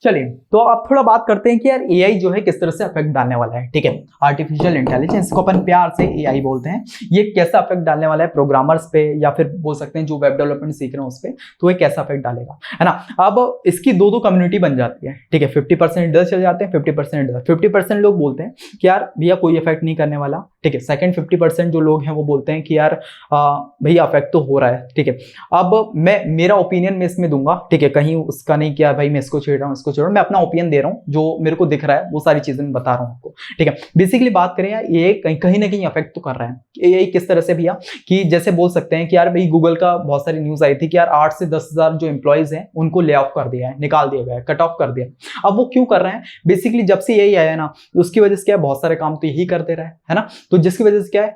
चलिए तो आप थोड़ा बात करते हैं कि यार एआई जो है किस तरह से अफेक्ट डालने वाला है। ठीक है, आर्टिफिशियल इंटेलिजेंस को अपन प्यार से एआई बोलते हैं। ये कैसा अफेक्ट डालने वाला है प्रोग्रामर्स पे, या फिर बोल सकते हैं जो वेब डेवलपमेंट सीख रहे हैं उस पे, तो ये कैसा अफेक्ट डालेगा, है ना। अब इसकी दो कम्युनिटी बन जाती है। ठीक है, 50% इधर चले जाते हैं, 50% इधर। 50% लोग बोलते हैं कि यार भैया कोई इफेक्ट नहीं करने वाला। ठीक है, सेकंड 50% जो लोग हैं वो बोलते हैं कि यार भैया अफेक्ट तो हो रहा है। ठीक है, अब मैं मेरा ओपिनियन में इसमें दूंगा। ठीक है, कहीं उसका नहीं किया भाई मैं इसको छेड़ रहा हूँ इसको छेड़ रहा हूँ, मैं अपना ओपिनियन दे रहा हूँ, जो मेरे को दिख रहा है वो सारी चीजें मैं बता रहा हूँ आपको। ठीक है, बेसिकली बात करें यार ये कहीं ना कहीं अफेक्ट तो कर रहा है। एआई किस तरह से भैया, कि जैसे बोल सकते हैं कि यार भाई गूगल का बहुत सारी न्यूज आई थी कि यार 8 से 10 हजार जो एम्प्लॉइज हैं उनको ले ऑफ कर दिया है, निकाल दिया गया है, कट ऑफ कर दिया। अब वो क्यों कर रहे हैं? बेसिकली जब से यही आया ना उसकी वजह से क्या है, बहुत सारे काम तो यही कर दे रहा है ना। तो जिसकी वजह से क्या है,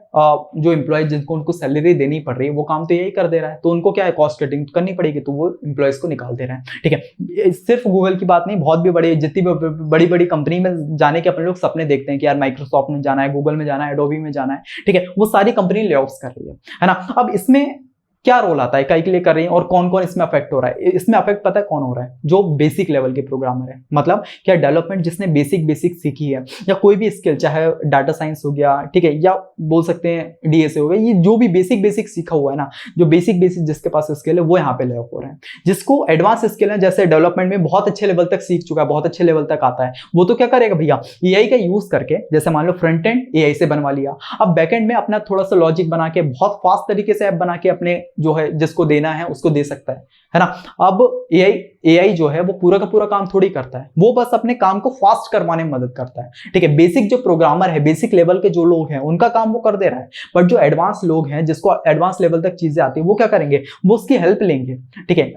जो एम्प्लॉयज जिनको उनको सैलरी देनी पड़ रही है वो काम तो यही कर दे रहा है, तो उनको क्या है कॉस्ट कटिंग करनी पड़ेगी, तो वो एम्प्लॉयज को निकाल दे रहे हैं। ठीक है, सिर्फ गूगल की बात नहीं, बहुत भी बड़ी जितनी बड़ी बड़ी कंपनी में जाने के अपने लोग सपने देखते हैं कि यार माइक्रोसॉफ्ट में जाना है, गूगल में जाना है, एडोबी में जाना है। ठीक है, वो सारी कंपनी ले ऑफ्स कर रही है ना। अब इसमें क्या रोल आता है, कई के लिए कर रही है और कौन कौन इसमें अफेक्ट हो रहा है? इसमें अफेक्ट पता है कौन हो रहा है? जो बेसिक लेवल के प्रोग्रामर है, मतलब क्या डेवलपमेंट जिसने बेसिक सीखी है, या कोई भी स्किल, चाहे डाटा साइंस हो गया, ठीक है, या बोल सकते हैं डीएसए हो गया, ये जो भी बेसिक सीखा हुआ है ना, जो बेसिक जिसके पास स्किल है वो यहाँ पे ले ऑफ हो रहे हैं। जिसको एडवांस स्किल है, जैसे डेवलपमेंट में बहुत अच्छे लेवल तक सीख चुका है, बहुत अच्छे लेवल तक आता है, वो तो क्या करेगा भैया, एआई का यूज करके, जैसे मान लो फ्रंट एंड एआई से बनवा लिया, अब बैक एंड में अपना थोड़ा सा लॉजिक बना के बहुत फास्ट तरीके से ऐप बना के अपने जो है जिसको देना है उसको दे सकता है ना। अब एआई एआई जो है वो पूरा का पूरा काम थोड़ी करता है, वो बस अपने काम को फास्ट करवाने में मदद करता है, ठीक है। बेसिक जो प्रोग्रामर है, बेसिक लेवल के जो लोग हैं उनका काम वो कर दे रहा है, बट जो एडवांस लोग हैं जिसको एडवांस लेवल तक चीजें आती है वो क्या करेंगे, वो उसकी हेल्प लेंगे, ठीक है।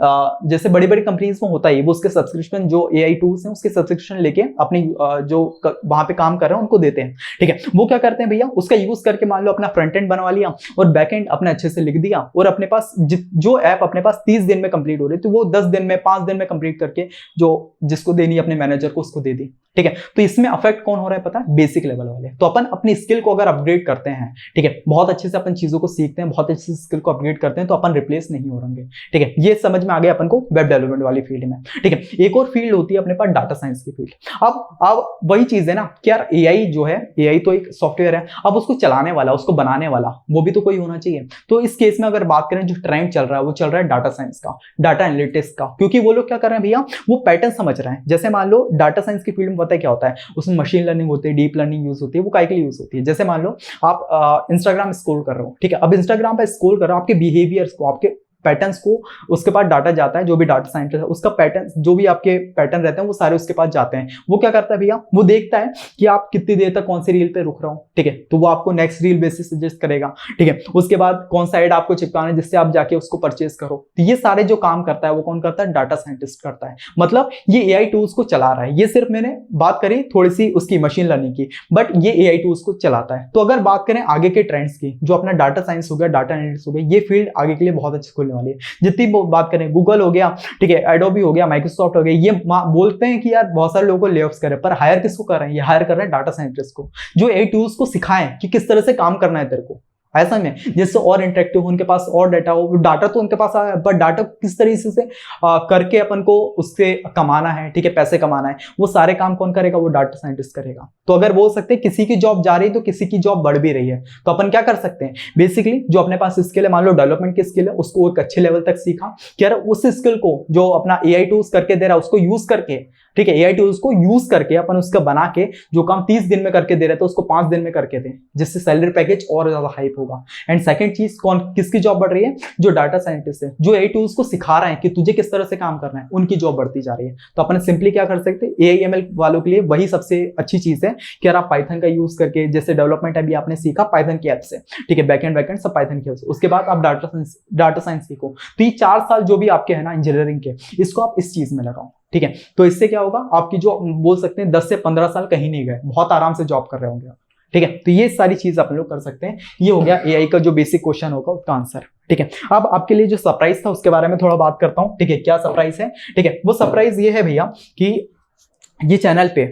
जैसे बड़ी बड़ी कंपनीज में होता है वो उसके सब्सक्रिप्शन जो एआई टूल्स हैं उसके सब्सक्रिप्शन लेके अपनी जो वहां पे काम कर रहे हैं उनको देते हैं, ठीक है। वो क्या करते हैं भैया, उसका यूज करके मान लो अपना फ्रंट एंड बनवा लिया और बैक एंड अपने अच्छे से लिख दिया, और अपने पास जो ऐप अपने पास 30 दिन में कंप्लीट हो रही थी वो 10 दिन में 5 दिन में कंप्लीट करके जो जिसको देनी है अपने मैनेजर को उसको दे दी, ठीक है। तो इसमें अफेक्ट कौन हो रहा है पता है, बेसिक लेवल वाले। तो अपन अपनी स्किल को अगर अपग्रेड करते हैं, ठीक है, बहुत अच्छे से अपन चीजों को सीखते हैं, बहुत अच्छे से स्किल को अपग्रेड करते हैं, तो अपन रिप्लेस नहीं हो रहेंगे, ठीक है। ये समझ में आ गया अपन को वेब डेवलपमेंट वाली फील्ड में, ठीक है। एक और फील्ड होती है अपने पास डाटा साइंस की फील्ड। अब वही चीज है ना कि यार एआई जो है, एआई तो एक सॉफ्टवेयर है, अब उसको चलाने वाला, उसको बनाने वाला वो भी तो कोई होना चाहिए। तो इस केस में अगर बात करें जो ट्रेंड चल रहा है वो चल रहा है डाटा साइंस का, डाटा एनालिटिक्स का, क्योंकि वो लोग क्या कर रहे हैं भैया, वो पैटर्न समझ रहे हैं। जैसे मान लो डाटा साइंस की फील्ड में पता है क्या होता है, उसमें मशीन लर्निंग होती है, डीप लर्निंग यूज होती है, वो काय के लिए यूज होती है। जैसे मान लो आप इंस्टाग्राम स्क्रॉल कर रहे हो, ठीक है, अब इंस्टाग्राम पे स्क्रॉल कर रहे हो, आपके बिहेवियर्स को, आपके पैटर्न्स को उसके पास डाटा जाता है, जो भी डाटा साइंटिस्ट है उसका पैटर्न, जो भी आपके पैटर्न रहते हैं वो सारे उसके पास जाते हैं। वो क्या करता है भैया, वो देखता है कि आप कितनी देर तक कौन सी रील पे रुक रहा हो, ठीक है, तो वो आपको नेक्स्ट रील बेसिस सजेस्ट करेगा, ठीक है। उसके बाद कौन सा एड आपको चिपकाना है जिससे आप जाके उसको परचेस करो। तो ये सारे जो काम करता है वो कौन करता है, डाटा साइंटिस्ट करता है। मतलब ये एआई टूल्स को चला रहा है। ये सिर्फ मैंने बात करी थोड़ी सी उसकी मशीन लर्निंग की, बट ये एआई टूल्स को चलाता है। तो अगर बात करें आगे के ट्रेंड्स की, जो अपना डाटा साइंस हो गया, डाटा एनालिटिक्स हो गया, ये फील्ड आगे के लिए बहुत अच्छी खुलने वाली है। जितनी बात करें गूगल हो गया, ठीक है, एडोबी हो गया, माइक्रोसॉफ्ट हो गया, ये बोलते हैं कि यार बहुत सारे लोगों को ले ऑफ्स कर रहे हैं, पर हायर किसको कर रहे हैं, ये हायर कर रहे हैं डाटा साइंटिस्ट को, जो एआई टूल्स को सिखाएं कि किस तरह से काम करना है तेरे को, ऐसा में जिससे और इंटरेक्टिव हो, उनके पास और डाटा हो। डाटा तो उनके पास आया, बट डाटा किस तरीके से करके अपन को उससे कमाना है, ठीक है, पैसे कमाना है, वो सारे काम कौन करेगा, वो डाटा साइंटिस्ट करेगा। तो अगर बोल सकते हैं किसी की जॉब जा रही है तो किसी की जॉब बढ़ भी रही है, तो अपन क्या कर सकते हैं, बेसिकली जो अपने पास स्किल है, मान लो डेवलपमेंट की स्किल है, उसको एक अच्छे लेवल तक सीखा, कि यार उस स्किल को जो अपना एआई टूल्स करके दे रहा है उसको यूज करके, ठीक है, एआई टूल्स को यूज करके अपन उसका बना के जो काम 30 दिन में करके दे रहे थे उसको 5 दिन में करके दें, जिससे सैलरी पैकेज और ज्यादा हाइप होगा। एंड सेकंड चीज, कौन किसकी जॉब बढ़ रही है, जो डाटा साइंटिस्ट है, जो एआई टूल्स को सिखा रहे हैं कि तुझे किस तरह से काम करना है, उनकी जॉब बढ़ती जा रही है। तो अपन सिंपली क्या कर सकते हैं, एआई एमएल वालों के लिए वही सबसे अच्छी चीज है कि यार आप पाइथन का यूज करके, जैसे डेवलपमेंट अभी आपने सीखा पाइथन की ऐप से, ठीक है, बैकएंड सब पाइथन की ऐप से, उसके बाद आप डाटा साइंस सीखो। तो ये 4 साल जो भी आपके है ना इंजीनियरिंग के, इसको आप इस चीज में लगाओ, ठीक है। तो इससे क्या होगा, आपकी जो बोल सकते हैं 10 से 15 साल कहीं नहीं गए, बहुत आराम से जॉब कर रहे होंगे, ठीक है। तो ये सारी चीज अपन लोग कर सकते हैं। ये हो गया एआई का जो बेसिक क्वेश्चन होगा उसका आंसर, ठीक है। अब आपके लिए जो सरप्राइज था उसके बारे में थोड़ा बात करता हूं, ठीक है। क्या सरप्राइज है, ठीक है, वो सरप्राइज ये है भैया कि ये चैनल पे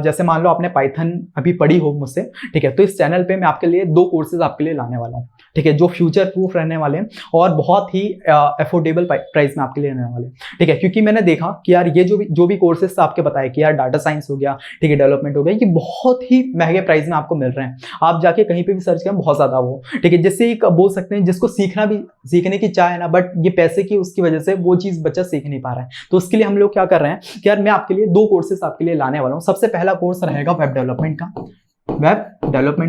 जैसे मान लो आपने पाइथन अभी पढ़ी हो मुझसे, ठीक है, तो इस चैनल पे मैं आपके लिए 2 कोर्सेज आपके लिए लाने वाला हूँ, ठीक है, जो फ्यूचर प्रूफ रहने वाले हैं और बहुत ही अफोर्डेबल प्राइस में आपके लिए रहने वाले हैं, ठीक है। क्योंकि मैंने देखा कि यार ये जो भी कोर्सेज आपके बताए कि यार डाटा साइंस हो गया, ठीक है, डेवलपमेंट हो गया, ये बहुत ही महंगे प्राइस में आपको मिल रहे हैं। आप जाके कहीं पे भी सर्च करें बहुत ज्यादा वो, ठीक है, जिससे एक बोल सकते हैं जिसको सीखने की चाह है ना, बट ये पैसे की उसकी वजह से वो चीज बच्चा सीख नहीं पा रहा है। तो उसके लिए हम लोग क्या कर रहे हैं कि यार मैं आपके लिए 2 कोर्सेज आपके लिए लाने वाला हूँ। सबसे पहला कोर्स रहेगा वेब डेवलपमेंट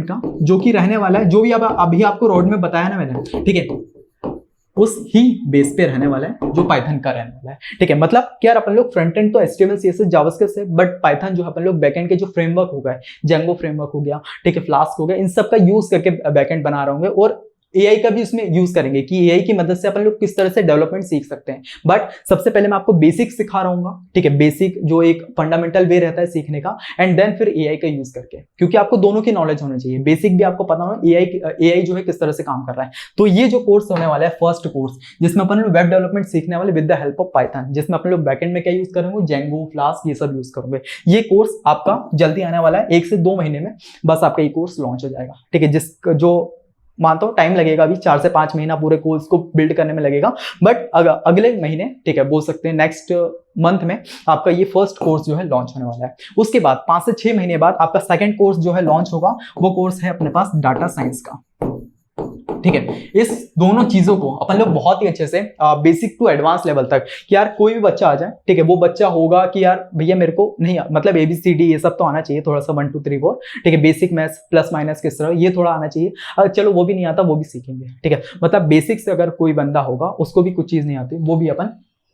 का, जो कि रहने वाला है, जो भी अब अभी आपको रोड में बताया ना मैंने, ठीक है, उस ही बेस पे रहने वाला है जो पाइथन का रहने वाला है, ठीक है। मतलब क्या अपन लोग फ्रंट एंड तो HTML CSS जावास्क्रिप्ट है, बट पाइथन जो अपन लोग बैकएंड के जो फ्रेमवर्क हो गए, जेंगो फ्रेमवर्क हो गया, ठीक है, फ्लास्क हो गया, इन सब का यूज करके बैकएंड बना रहे होंगे, और एआई का भी उसमें यूज करेंगे कि एआई की मदद से अपन लोग किस तरह से डेवलपमेंट सीख सकते हैं। बट सबसे पहले मैं आपको बेसिक सिखा रहा हूँ, ठीक है, बेसिक जो एक फंडामेंटल वे रहता है सीखने का, एंड देन फिर एआई का यूज करके, क्योंकि आपको दोनों की नॉलेज होनी चाहिए, बेसिक भी आपको पता होना, एआई जो है किस तरह से काम कर रहा है। तो ये जो कोर्स होने वाला है फर्स्ट कोर्स, जिसमें अपन लोग वेब डेवलपमेंट सीखने वाले with the help of Python, जिसमें अपन लोग बैकएंड में क्या यूज करेंगे, जेंगो, फ्लास्क, ये सब यूज करेंगे। ये कोर्स आपका जल्दी आने वाला है, 1 से 2 महीने में बस आपका ये कोर्स लॉन्च हो जाएगा, ठीक है। जो मानता हूँ टाइम लगेगा, अभी 4 से 5 महीना पूरे कोर्स को बिल्ड करने में लगेगा, बट अगले महीने, ठीक है, बोल सकते हैं नेक्स्ट मंथ में आपका ये फर्स्ट कोर्स जो है लॉन्च होने वाला है। उसके बाद 5 से 6 महीने बाद आपका सेकंड कोर्स जो है लॉन्च होगा, वो कोर्स है अपने पास डाटा साइंस का, ठीक है। इस दोनों चीजों को अपन लोग बहुत ही अच्छे से बेसिक टू एडवांस लेवल तक, कि यार कोई भी बच्चा आ जाए, ठीक है, वो बच्चा होगा कि यार भैया मेरे को नहीं, मतलब ABCD ये सब तो आना चाहिए, थोड़ा सा 1 2 3 4, ठीक है, बेसिक मैथ्स प्लस माइनस किस तरह ये थोड़ा आना चाहिए, अगर चलो वो भी नहीं आता वो भी सीखेंगे, ठीक है। मतलब बेसिक से अगर कोई बंदा होगा उसको भी कुछ चीज नहीं आती, वो भी अपन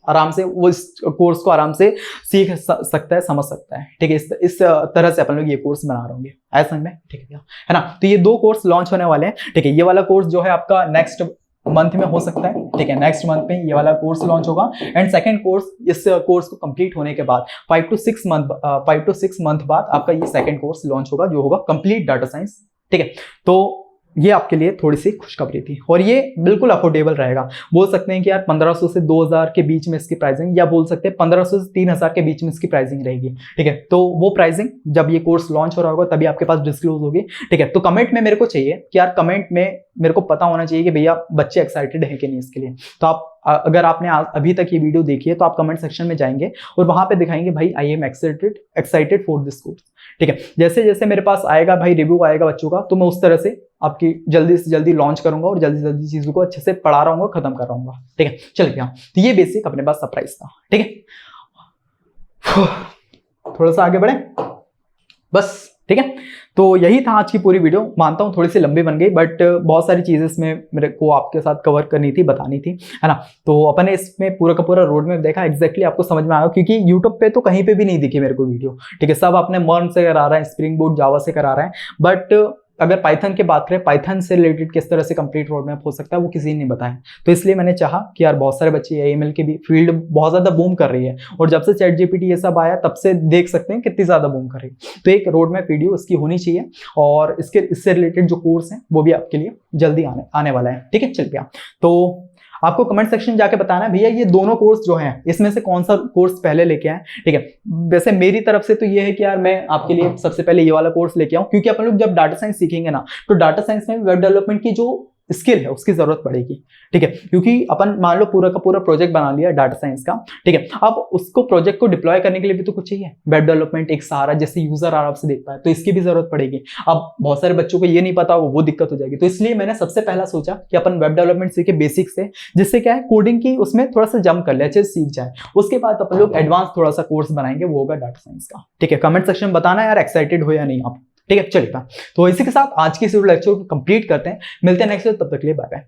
आराम से वो इस कोर्स को आराम से सीख सकता है, समझ सकता है। ठीक है, इस तरह से अपन लोग ये कोर्स बना रहे होंगे, ऐसा समझ में? ठीक है ना? तो ये 2 कोर्स लॉन्च होने वाले हैं। ठीक है, ये वाला कोर्स जो है आपका नेक्स्ट मंथ में हो सकता है। ठीक है, नेक्स्ट मंथ में ये वाला कोर्स लॉन्च होगा। एंड सेकंड कोर्स, इस कोर्स को कंप्लीट होने के बाद 5 to 6 मंथ बाद आपका ये सेकंड कोर्स लॉन्च होगा, जो होगा कंप्लीट डाटा साइंस। ठीक है, तो ये आपके लिए थोड़ी सी खुशखबरी थी और ये बिल्कुल अफोर्डेबल रहेगा। बोल सकते हैं कि यार 1500 से 2000 के बीच में इसकी प्राइसिंग, या बोल सकते हैं 1500 से 3000 के बीच में इसकी प्राइसिंग रहेगी। ठीक है, तो वो प्राइसिंग जब ये कोर्स लॉन्च हो रहा होगा तभी आपके पास डिस्क्लोज होगी। ठीक है, तो कमेंट में मेरे को चाहिए कि यार, कमेंट में मेरे को पता होना चाहिए कि भैया बच्चे एक्साइटेड है कि नहीं इसके लिए। तो आप, अगर आपने अभी तक ये वीडियो देखी है तो आप कमेंट सेक्शन में जाएंगे और वहां पे दिखाएंगे भाई I am excited for this course. ठीक है, जैसे जैसे मेरे पास आएगा भाई, रिव्यू आएगा बच्चों का, तो मैं उस तरह से आपकी जल्दी से जल्दी लॉन्च करूंगा और जल्दी से जल्दी चीजों को अच्छे से पढ़ा रहा हूँ, खत्म कर रहा हूँ। ठीक है, चल गया। तो ये बेसिक अपने पास सरप्राइज था। ठीक है, थोड़ा सा आगे बढ़े बस। ठीक है, तो यही था आज की पूरी वीडियो। मानता हूँ थोड़ी सी लंबी बन गई, बट बहुत सारी चीजें इसमें मेरे को आपके साथ कवर करनी थी, बतानी थी, है ना? तो अपन ने इसमें पूरा का पूरा रोड मैप देखा, एग्जैक्टली आपको समझ में आया, क्योंकि यूट्यूब पे तो कहीं पे भी नहीं दिखी मेरे को वीडियो। ठीक है, सब अपने मर्न से करा रहे हैं, स्प्रिंग बूट जावा से करा रहे हैं, बट अगर पाइथन की बात करें, पाइथन से रिलेटेड किस तरह से कंप्लीट रोड मैप हो सकता है वो किसी ने नहीं बताया। तो इसलिए मैंने चाहा कि यार, बहुत सारे बच्चे एएमएल की भी फील्ड बहुत ज्यादा बूम कर रही है, और जब से चैट जीपीटी ये सब आया तब से देख सकते हैं कितनी ज्यादा बूम कर रही है। तो एक रोड मैप वीडियो इसकी होनी चाहिए, और इससे रिलेटेड जो कोर्स है वो भी आपके लिए जल्दी आने वाला है। ठीक है, चल गया। तो आपको कमेंट सेक्शन में जाके बताना है भैया ये दोनों कोर्स जो हैं इसमें से कौन सा कोर्स पहले लेके आए। ठीक है, वैसे मेरी तरफ से तो ये है कि यार, मैं आपके लिए सबसे पहले ये वाला कोर्स लेके आऊं, क्योंकि अपन लोग जब डाटा साइंस सीखेंगे ना, तो डाटा साइंस में वेब डेवलपमेंट की जो स्किल है उसकी जरूरत पड़ेगी। ठीक है, क्योंकि अपन मान लो पूरा का पूरा प्रोजेक्ट बना लिया डाटा साइंस का। ठीक है, अब उसको प्रोजेक्ट को डिप्लॉय करने के लिए भी तो कुछ चाहिए, वेब डेवलपमेंट एक सहारा, जैसे यूजर आराम से देख पाए, तो इसकी भी जरूरत पड़ेगी। अब बहुत सारे बच्चों को ये नहीं पता, वो दिक्कत हो जाएगी। तो इसलिए मैंने सबसे पहला सोचा कि अपन वेब डेवलपमेंट सीखे बेसिक से, जिससे क्या है, कोडिंग की उसमें थोड़ा सा जंप कर ले, अच्छे से सीख जाए। उसके बाद अपन लोग एडवांस थोड़ा सा कोर्स बनाएंगे, वो होगा डाटा साइंस का। ठीक है, कमेंट सेक्शन में बताना यार एक्साइटेड हो या नहीं आप। ठीक है, चलिए। तो इसी के साथ आज की इस लेक्चर को कंप्लीट करते हैं। मिलते हैं नेक्स्ट, तब तक के लिए बाय बाय।